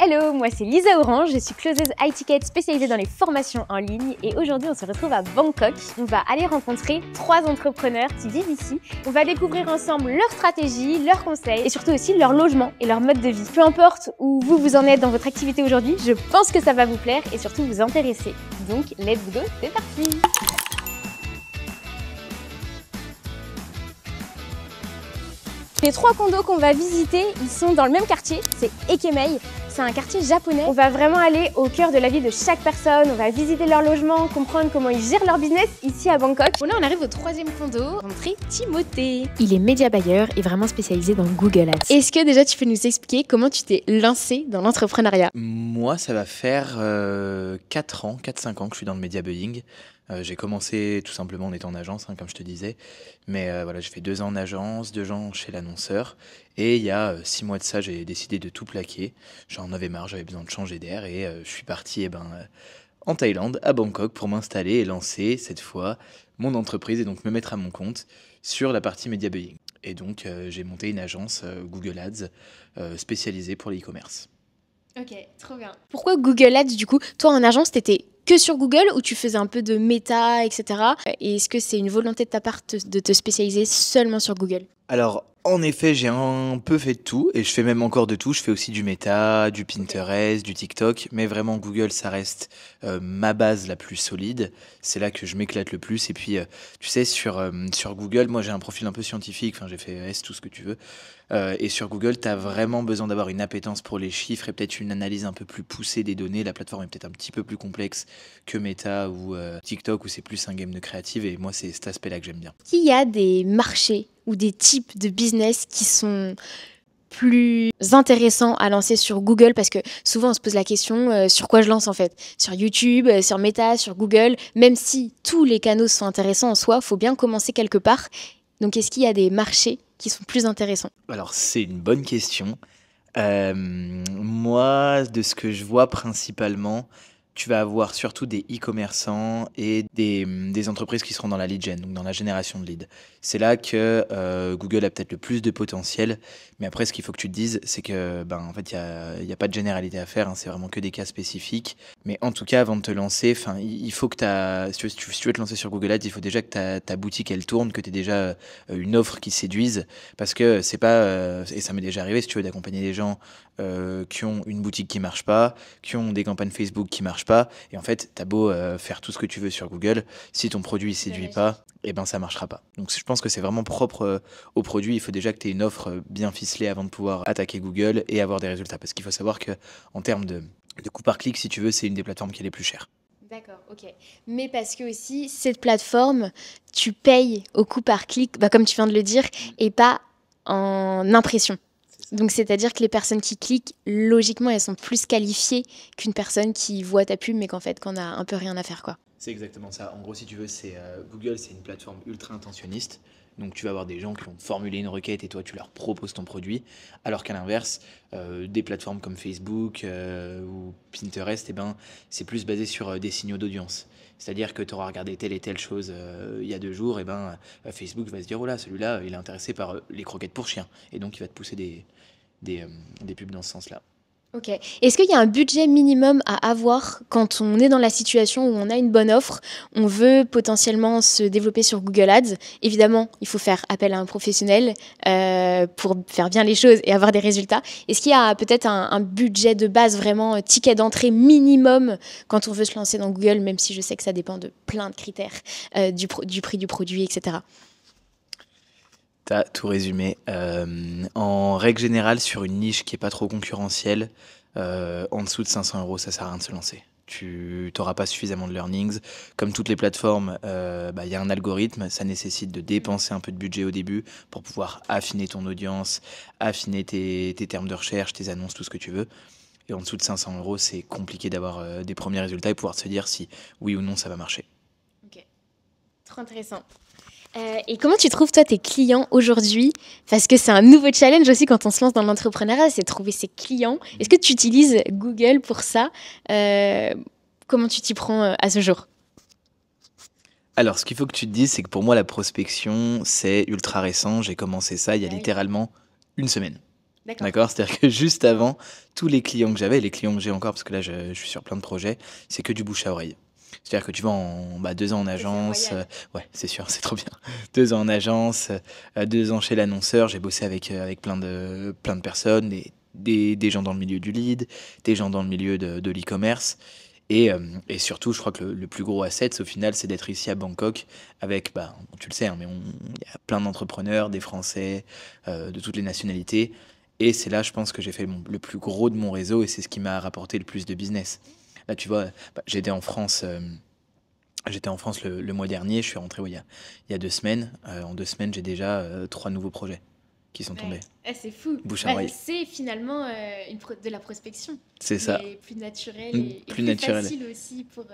Hello, moi c'est Lisa Orange, je suis closeuse high-ticket spécialisée dans les formations en ligne et aujourd'hui on se retrouve à Bangkok. On va aller rencontrer 3 entrepreneurs qui vivent ici. On va découvrir ensemble leurs stratégies, leurs conseils et surtout aussi leur logement et leur mode de vie. Peu importe où vous en êtes dans votre activité aujourd'hui, je pense que ça va vous plaire et surtout vous intéresser. Donc let's go, c'est parti! Les 3 condos qu'on va visiter, ils sont dans le même quartier, c'est Ekemei. C'est un quartier japonais. On va vraiment aller au cœur de la vie de chaque personne. On va visiter leur logement, comprendre comment ils gèrent leur business ici à Bangkok. Bon, là, on arrive au 3e condo, rentrée Timothée. Il est média buyer et vraiment spécialisé dans Google Ads. Est-ce que déjà tu peux nous expliquer comment tu t'es lancé dans l'entrepreneuriat? Moi, ça va faire 4-5 ans que je suis dans le media buying. J'ai commencé tout simplement en étant en agence, comme je te disais. Mais voilà, j'ai fait 2 ans en agence, 2 ans chez l'annonceur. Et il y a 6 mois de ça, j'ai décidé de tout plaquer. J'en avais marre, j'avais besoin de changer d'air. Et je suis parti en Thaïlande, à Bangkok, pour m'installer et lancer cette fois mon entreprise et donc me mettre à mon compte sur la partie media buying. Et donc, j'ai monté une agence Google Ads spécialisée pour l'e-commerce. Ok, trop bien. Pourquoi Google Ads du coup? Toi en agence, t'étais que sur Google ou tu faisais un peu de méta, etc. Et est-ce que c'est une volonté de ta part de te spécialiser seulement sur Google? Alors, en effet, j'ai un peu fait de tout et je fais même encore de tout. Je fais aussi du Meta, du Pinterest, du TikTok, mais vraiment Google, ça reste ma base la plus solide. C'est là que je m'éclate le plus. Et puis, tu sais, sur Google, moi j'ai un profil un peu scientifique, enfin j'ai fait S, tout ce que tu veux. Et sur Google, tu as vraiment besoin d'avoir une appétence pour les chiffres et peut-être une analyse un peu plus poussée des données. La plateforme est peut-être un petit peu plus complexe que Meta ou TikTok, où c'est plus un game de créative. Et moi, c'est cet aspect-là que j'aime bien. Est-ce qu'il y a des marchés ou des types de business qui sont plus intéressants à lancer sur Google? Parce que souvent on se pose la question sur quoi je lance en fait? Sur YouTube, sur Meta, sur Google. Même si tous les canaux sont intéressants en soi, il faut bien commencer quelque part. Donc est-ce qu'il y a des marchés qui sont plus intéressants? Alors, c'est une bonne question. Moi, de ce que je vois principalement, tu vas avoir surtout des e-commerçants et des entreprises qui seront dans la lead gen, donc dans la génération de leads. C'est là que Google a peut-être le plus de potentiel. Mais après, ce qu'il faut que tu te dises, c'est que, en fait, il y a pas de généralité à faire, c'est vraiment que des cas spécifiques. Mais en tout cas, avant de te lancer, il faut que si tu veux te lancer sur Google Ads, il faut déjà que ta boutique, elle tourne, que tu aies déjà une offre qui séduise. Parce que c'est pas, et ça m'est déjà arrivé, si tu veux, d'accompagner des gens qui ont une boutique qui marche pas, qui ont des campagnes Facebook qui marchent pas. Et en fait, t'as beau faire tout ce que tu veux sur Google, si ton produit ne séduit pas, ça marchera pas. Donc je pense que c'est vraiment propre au produit. Il faut déjà que tu aies une offre bien ficelée avant de pouvoir attaquer Google et avoir des résultats. Parce qu'il faut savoir que en termes de coût par clic, si tu veux, c'est une des plateformes qui est les plus chères. D'accord, ok. Mais parce que aussi, cette plateforme, tu payes au coût par clic, comme tu viens de le dire, et pas en impression. Donc, c'est-à-dire que les personnes qui cliquent, logiquement, elles sont plus qualifiées qu'une personne qui voit ta pub, mais qu'en fait, qu'on a un peu rien à faire, quoi. C'est exactement ça. En gros, si tu veux, Google, c'est une plateforme ultra intentionniste. Donc, tu vas avoir des gens qui vont formuler une requête et toi, tu leur proposes ton produit. Alors qu'à l'inverse, des plateformes comme Facebook ou Pinterest, c'est plus basé sur des signaux d'audience. C'est-à-dire que tu auras regardé telle et telle chose il y a 2 jours, Facebook va se dire, oh là, celui-là, il est intéressé par les croquettes pour chiens. Et donc, il va te pousser des pubs dans ce sens-là. Ok. Est-ce qu'il y a un budget minimum à avoir quand on est dans la situation où on a une bonne offre, on veut potentiellement se développer sur Google Ads? Évidemment, il faut faire appel à un professionnel pour faire bien les choses et avoir des résultats. Est-ce qu'il y a peut-être un budget de base, vraiment ticket d'entrée minimum quand on veut se lancer dans Google, même si je sais que ça dépend de plein de critères, du prix du produit, etc. T'as tout résumé. En règle générale, sur une niche qui est pas trop concurrentielle, en dessous de 500 euros, ça sert à rien de se lancer. Tu n'auras pas suffisamment de learnings. Comme toutes les plateformes, y a un algorithme, ça nécessite de dépenser un peu de budget au début pour pouvoir affiner ton audience, affiner tes termes de recherche, tes annonces, tout ce que tu veux. Et en dessous de 500 euros, c'est compliqué d'avoir des premiers résultats et pouvoir se dire si oui ou non ça va marcher. Ok, trop intéressant. Et comment tu trouves, toi, tes clients aujourd'hui? Parce que c'est un nouveau challenge aussi quand on se lance dans l'entrepreneuriat, c'est de trouver ses clients. Est-ce que tu utilises Google pour ça? Comment tu t'y prends à ce jour? Alors, ce qu'il faut que tu te dises, c'est que pour moi, la prospection, c'est ultra récent. J'ai commencé ça il y a Ah oui. littéralement une semaine. D'accord. D'accord? C'est-à-dire que juste avant, tous les clients que j'avais, les clients que j'ai encore, parce que là, je suis sur plein de projets, c'est que du bouche à oreille. C'est-à-dire que tu vas en 2 ans en Ça, c'est agence, royal. ouais, c'est sûr, c'est trop bien. 2 ans en agence, 2 ans chez l'annonceur. J'ai bossé avec plein de personnes, des gens dans le milieu du lead, des gens dans le milieu de l'e-commerce et surtout, je crois que le plus gros asset, au final, c'est d'être ici à Bangkok avec, bah, tu le sais, hein, mais il y a plein d'entrepreneurs, des Français, de toutes les nationalités. Et c'est là, je pense, que j'ai fait le plus gros de mon réseau et c'est ce qui m'a rapporté le plus de business. Là, tu vois, bah, j'étais en France le mois dernier, je suis rentré ouais, il y a 2 semaines. En 2 semaines, j'ai déjà 3 nouveaux projets qui sont Ouais. tombés. Ah, c'est fou. Bouche à Bah, oreille. c'est finalement de la prospection, C'est ça. mais plus naturelle et Plus plus naturel. facile aussi pour.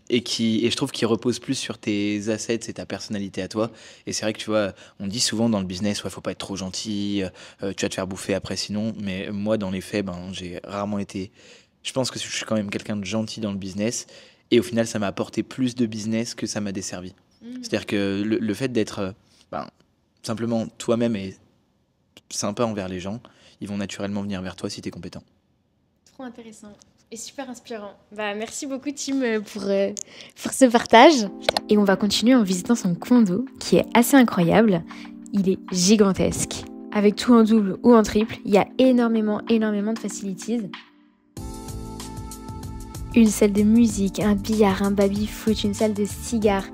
Et je trouve qu'il repose plus sur tes assets et ta personnalité à toi. Et c'est vrai que tu vois, on dit souvent dans le business, ouais, faut pas être trop gentil, tu vas te faire bouffer après sinon. Mais moi, dans les faits, ben, j'ai rarement été. Je pense que je suis quand même quelqu'un de gentil dans le business. Et au final, ça m'a apporté plus de business que ça m'a desservi. Mm. C'est-à-dire que le fait d'être ben, simplement toi-même et sympa envers les gens, ils vont naturellement venir vers toi si tu es compétent. Trop intéressant et super inspirant. Bah, merci beaucoup, Tim, pour ce partage. Et on va continuer en visitant son condo, qui est assez incroyable. Il est gigantesque. Avec tout en double ou en triple, il y a énormément de facilities. Une salle de musique, un billard, un baby-foot, une salle de cigares.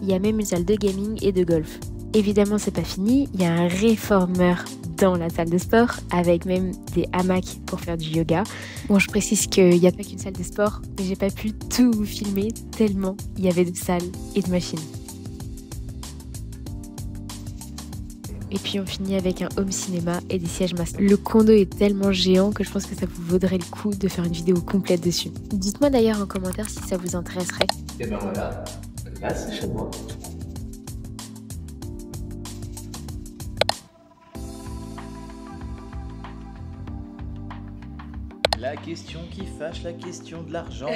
Il y a même une salle de gaming et de golf. Évidemment, c'est pas fini. Il y a un réformeur dans la salle de sport, avec même des hamacs pour faire du yoga. Bon, je précise qu'il n'y a pas qu'une salle de sport, mais j'ai pas pu tout vous filmer tellement il y avait de salles et de machines. Et puis on finit avec un home cinéma et des sièges massifs. Le condo est tellement géant que je pense que ça vous vaudrait le coup de faire une vidéo complète dessus. Dites-moi d'ailleurs en commentaire si ça vous intéresserait. Et ben voilà, là c'est chez moi. La question qui fâche, la question de l'argent.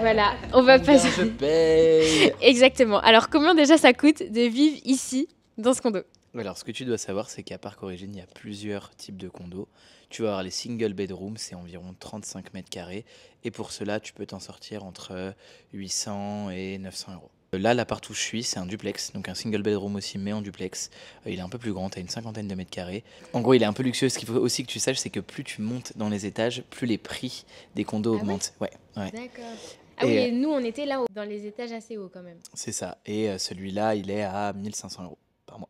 Voilà, on va Combien passer. je paye. Exactement. Alors combien déjà ça coûte de vivre ici, dans ce condo? Alors, ce que tu dois savoir, c'est qu'à Parc Origine, il y a plusieurs types de condos. Tu vas avoir les single bedrooms, c'est environ 35 mètres carrés. Et pour cela, tu peux t'en sortir entre 800 et 900 euros. Là, l'appart où je suis, c'est un duplex, donc un single bedroom aussi, mais en duplex. Il est un peu plus grand, tu as une cinquantaine de mètres carrés. En gros, il est un peu luxueux. Ce qu'il faut aussi que tu saches, c'est que plus tu montes dans les étages, plus les prix des condos Ah ouais augmentent. Ouais, ouais. D'accord. Ah Et oui, et nous on était là dans les étages assez hauts quand même. c'est ça. Et celui-là, il est à 1500 euros par mois.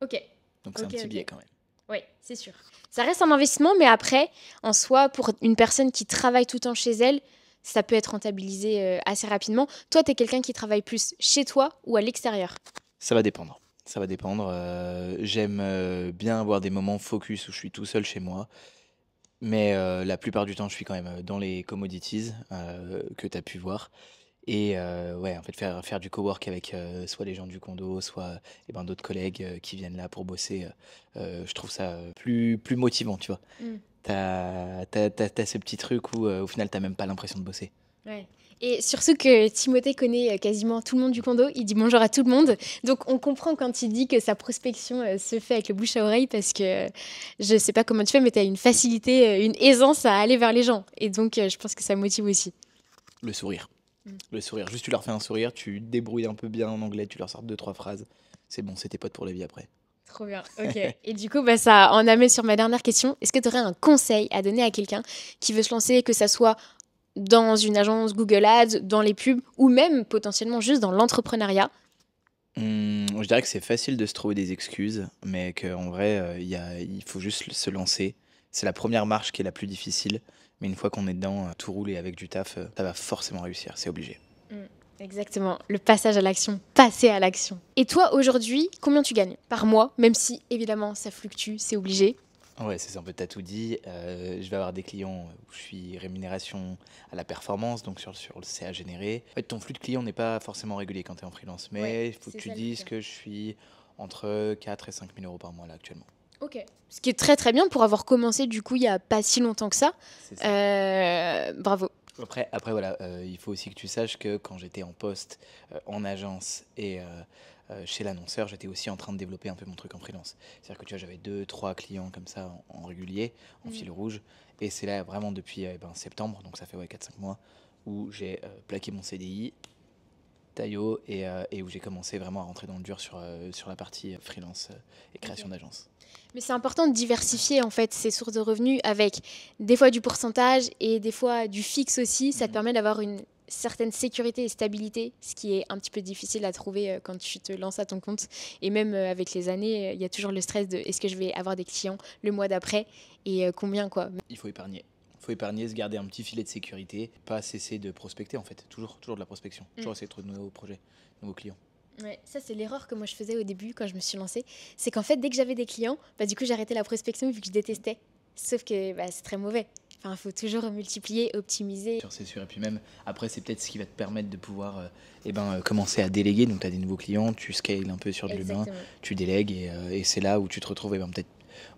Ok. Donc c'est un Ok, petit ok. billet quand même. Oui, c'est sûr. Ça reste un investissement, mais après, en soi, pour une personne qui travaille tout le temps chez elle, ça peut être rentabilisé assez rapidement. Toi, tu es quelqu'un qui travaille plus chez toi ou à l'extérieur? Ça va dépendre. Ça va dépendre. J'aime bien avoir des moments focus où je suis tout seul chez moi. Mais la plupart du temps, je suis quand même dans les commodities que tu as pu voir. Et ouais, en fait, faire du cowork avec soit les gens du condo, soit eh ben, d'autres collègues qui viennent là pour bosser, je trouve ça plus motivant, tu vois. Mm. T'as ce petit truc où au final, t'as même pas l'impression de bosser. Ouais. Et surtout que Timothée connaît quasiment tout le monde du condo, il dit bonjour à tout le monde. Donc on comprend quand il dit que sa prospection se fait avec le bouche à oreille parce que je sais pas comment tu fais, mais tu as une facilité, une aisance à aller vers les gens. Et donc je pense que ça motive aussi. Le sourire. Mm. Le sourire. Juste, tu leur fais un sourire, tu te débrouilles un peu bien en anglais, tu leur sors 2, 3 phrases. C'est bon, c'est tes potes pour la vie après. Trop bien, ok. Et du coup, bah, ça en amène sur ma dernière question. Est-ce que tu aurais un conseil à donner à quelqu'un qui veut se lancer, que ça soit dans une agence Google Ads, dans les pubs, ou même potentiellement juste dans l'entrepreneuriat? Je dirais que c'est facile de se trouver des excuses, mais qu'en vrai, il faut juste se lancer. C'est la première marche qui est la plus difficile, mais une fois qu'on est dedans, tout rouler avec du taf, ça va forcément réussir, c'est obligé. Mm, exactement, le passage à l'action, passer à l'action. Et toi, aujourd'hui, combien tu gagnes par mois? Même si, évidemment, ça fluctue, c'est obligé. Ouais, c'est ça, en fait, t'as tout dit. Je vais avoir des clients où je suis rémunération à la performance, donc sur le CA généré. En fait, ton flux de clients n'est pas forcément régulier quand tu es en freelance, mais Ouais, il faut que c'est tu ça le dises pire. que je suis entre 4 et 5 000 euros par mois là actuellement. Ok. Ce qui est très très bien pour avoir commencé du coup il y a pas si longtemps que ça. C'est ça. Bravo. Après voilà, il faut aussi que tu saches que quand j'étais en poste, en agence et chez l'annonceur, j'étais aussi en train de développer un peu mon truc en freelance. C'est-à-dire que tu vois, j'avais 2-3 clients comme ça en régulier, en fil rouge. Et c'est là vraiment depuis septembre, donc ça fait 4-5 mois, où j'ai plaqué mon CDI, Taillot, et où j'ai commencé vraiment à rentrer dans le dur sur la partie freelance et création d'agence. Mais c'est important de diversifier en fait ses sources de revenus avec des fois du pourcentage et des fois du fixe aussi. Ça te permet d'avoir une certaine sécurité et stabilité, ce qui est un petit peu difficile à trouver quand tu te lances à ton compte. Et même avec les années, il y a toujours le stress de est-ce que je vais avoir des clients le mois d'après et combien quoi. Il faut épargner. Il faut épargner, se garder un petit filet de sécurité, pas cesser de prospecter en fait, toujours de la prospection, toujours essayer de trouver de nouveaux projets, de nouveaux clients. Ouais, ça c'est l'erreur que moi je faisais au début quand je me suis lancée, c'est qu'en fait dès que j'avais des clients, du coup j'arrêtais la prospection vu que je détestais. Sauf que c'est très mauvais. Enfin, il faut toujours multiplier, optimiser. C'est sûr, et puis même après c'est peut-être ce qui va te permettre de pouvoir commencer à déléguer. Donc tu as des nouveaux clients, tu scales un peu sur de l'humain, tu délègues et c'est là où tu te retrouves peut-être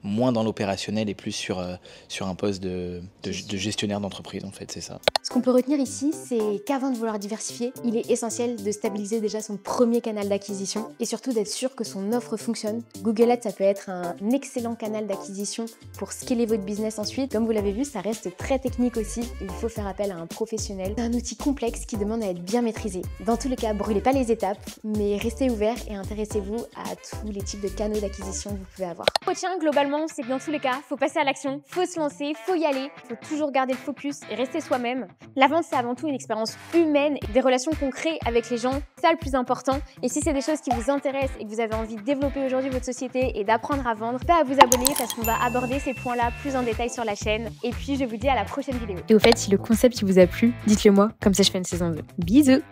moins dans l'opérationnel et plus sur un poste de gestionnaire d'entreprise en fait, c'est ça. Ce qu'on peut retenir ici, c'est qu'avant de vouloir diversifier, il est essentiel de stabiliser déjà son premier canal d'acquisition et surtout d'être sûr que son offre fonctionne. Google Ads, ça peut être un excellent canal d'acquisition pour scaler votre business ensuite. Comme vous l'avez vu, ça reste très technique aussi. Il faut faire appel à un professionnel. C'est un outil complexe qui demande à être bien maîtrisé. Dans tous les cas, brûlez pas les étapes, mais restez ouvert et intéressez-vous à tous les types de canaux d'acquisition que vous pouvez avoir. Tiens, globalement, c'est que dans tous les cas, faut passer à l'action, faut se lancer, faut y aller, faut toujours garder le focus et rester soi-même. La vente, c'est avant tout une expérience humaine, des relations qu'on crée avec les gens, c'est ça le plus important. Et si c'est des choses qui vous intéressent et que vous avez envie de développer aujourd'hui votre société et d'apprendre à vendre, pas à vous abonner parce qu'on va aborder ces points-là plus en détail sur la chaîne. Et puis, je vous dis à la prochaine vidéo. Et au fait, si le concept vous a plu, dites-le moi, comme ça je fais une saison 2. Bisous!